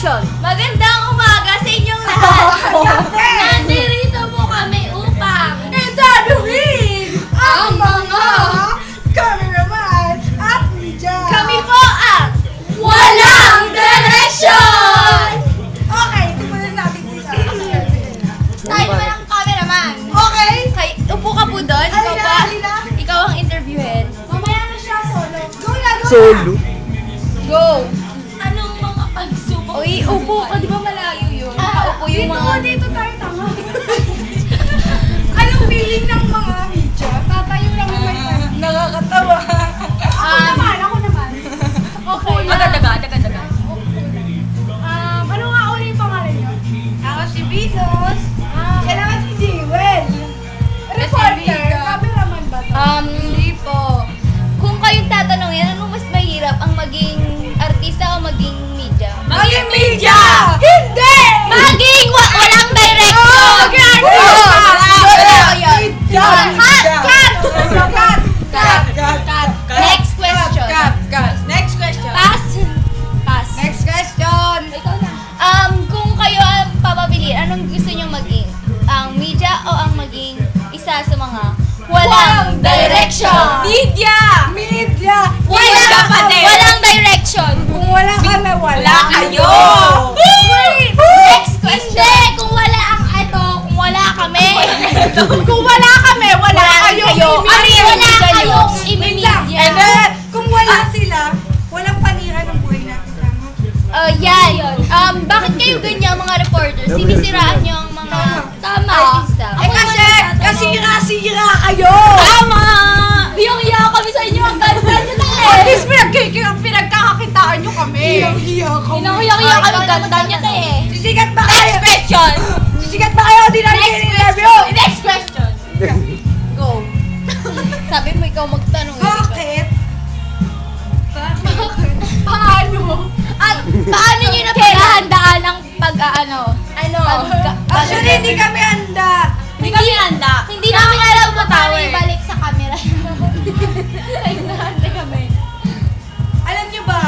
Action! Magandang umaga sa inyong lahat! Nandito po kami upang Itaduhin ang mga cameraman at media. kami po ang Walang Direksyon! Okay, simulan natin dito. Tayo naman ang cameraman. Okay? Upo ka po doon. Ikaw Halina, ba? halina. Ikaw ang interviewin. Mamaya na siya, solo. Go na, go Solo. Go! Anong mga pagsubok? Uy, upo ka. Di ba malayo yun? Upo yung mga... Dito tayo tama. Anong feeling ng mga media? Tatayo lang naman tayo. Nakakatawa. Ako naman. Okay. Daga. Ano nga uli yung pangalan niyo? Ako si Venus. Siya naman si Jewel. Reporter, cameraman ba to? Hindi po. Kung kayong tatanungin, ano mas mahirap ang maging artista o maging media? Maging media! Hindi! Maging walang direction! Oh, maging artista! Cut! Next question. Next question. Pass. Next question. Ikaw na. Kung kayo ang papapiliin, anong gusto nyo maging? Ang media o ang maging isa sa mga walang direction? Media! Walang direction. Kung wala kami, wala kayo! Next question. Hindi, kung wala kami. Kung wala kami, wala kayo! Wala kayong Media! imimedya. Kung wala sila, walang panira ng buhay natin. Tama? Yan. Bakit kayo ganyan mga reporters? Sinisiraan nyo ang mga artista. Kasi sira kayo! Tama! Hiyang-hiya kami sa inyo. Ang ganda nyo na At least pinagkakakitaan nyo kami. Hiyang-hiya kami. Hiyang-hiya kami. Ang ganda nyo na eh. Sisikat ba kayo? Next question. Sisikat ba kayo? Di namin in-interview! Next question. Go. Sabi mo ikaw magtanong. Bakit? Paano? At paano nyo na pinaghandaan ang pag-ano? Actually, hindi kami handa. Hindi namin alam kung paano ibalik sa camera. Ay, nahanda kami. Alam nyo ba?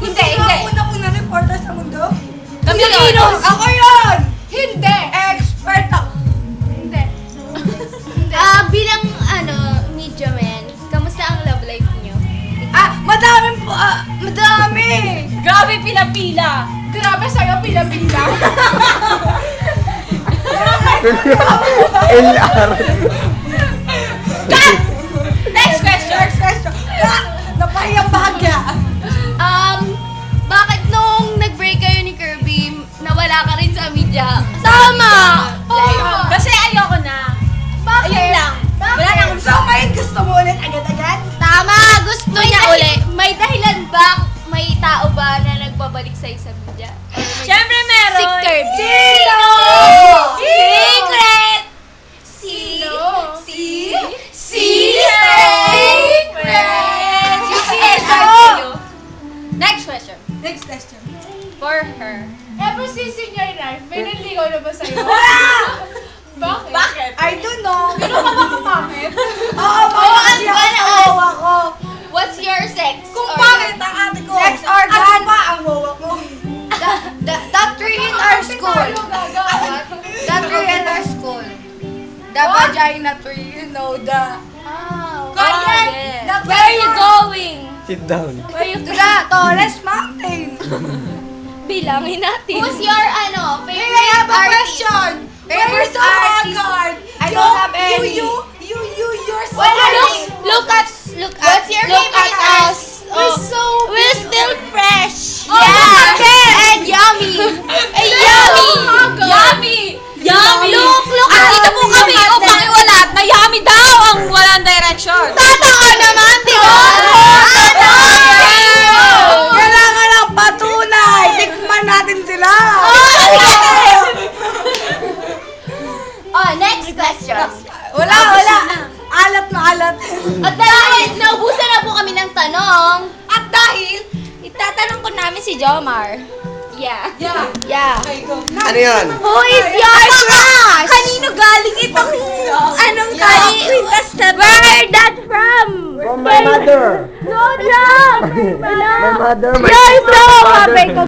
Hindi. Ang unang reporter sa mundo? Kami Si yun. Venus! Ako yun! Hindi! Expert ako! Hindi. Bilang media man, kamusta ang love life nyo? Madami! Grabe pinapila! Grabe sa'yo, pila-pila. LR. Next question! Napahiyang bahagya. Bakit nung nag-break kayo ni Kirby, nawala ka rin sa media? Tama! Kasi ayoko na. Bakit? Ayun lang. Wala na. So, ngayon gusto mo ulit agad-agad? Tama! Gusto niya uli. May dahilan ba? May tao ba na nagpabalik sa'yo sa media? Siyempre meron. Si Kirby. Sino? Secret! Next question. Next question. For her. Ever since senior life, may nanligaw na ba sa'yo? Bakit? Bakit? I don't know. Pero ka ba kumamit? Oo, kasi ako ano? sa wawa ko. What's your sex? Kung organ? bakit ang ate ko? Sex organ? Ano ba ang wawa ko? That three in our school. Gagawat? That three in our school. The vagina tree, you know, the... yes. The Where are you going? Sit down. Where you To the tallest mountain. Bilangin natin. Who's your favorite Hey, I have a artist? question. Where's the artist? hard? I don't have any. You're so Look at What's your favorite us. We're still fresh. Oh, Yeah. And yummy. Yummy. Look. Dito po kami upang iwalat na yummy daw ang walang direction. Totoo naman, di ba? Kailangan ng patunay. Tikman natin sila. Next question. Wala. Alat na alat. At dahil naubusan na po kami ng tanong, at dahil itatanong ko namin si Jomar. Yeah. Okay, go. Ano yan? Who is your crush? Kanino galing itong anong kwintas na where that from? From my mother. No. My mother, my Yes, no. father.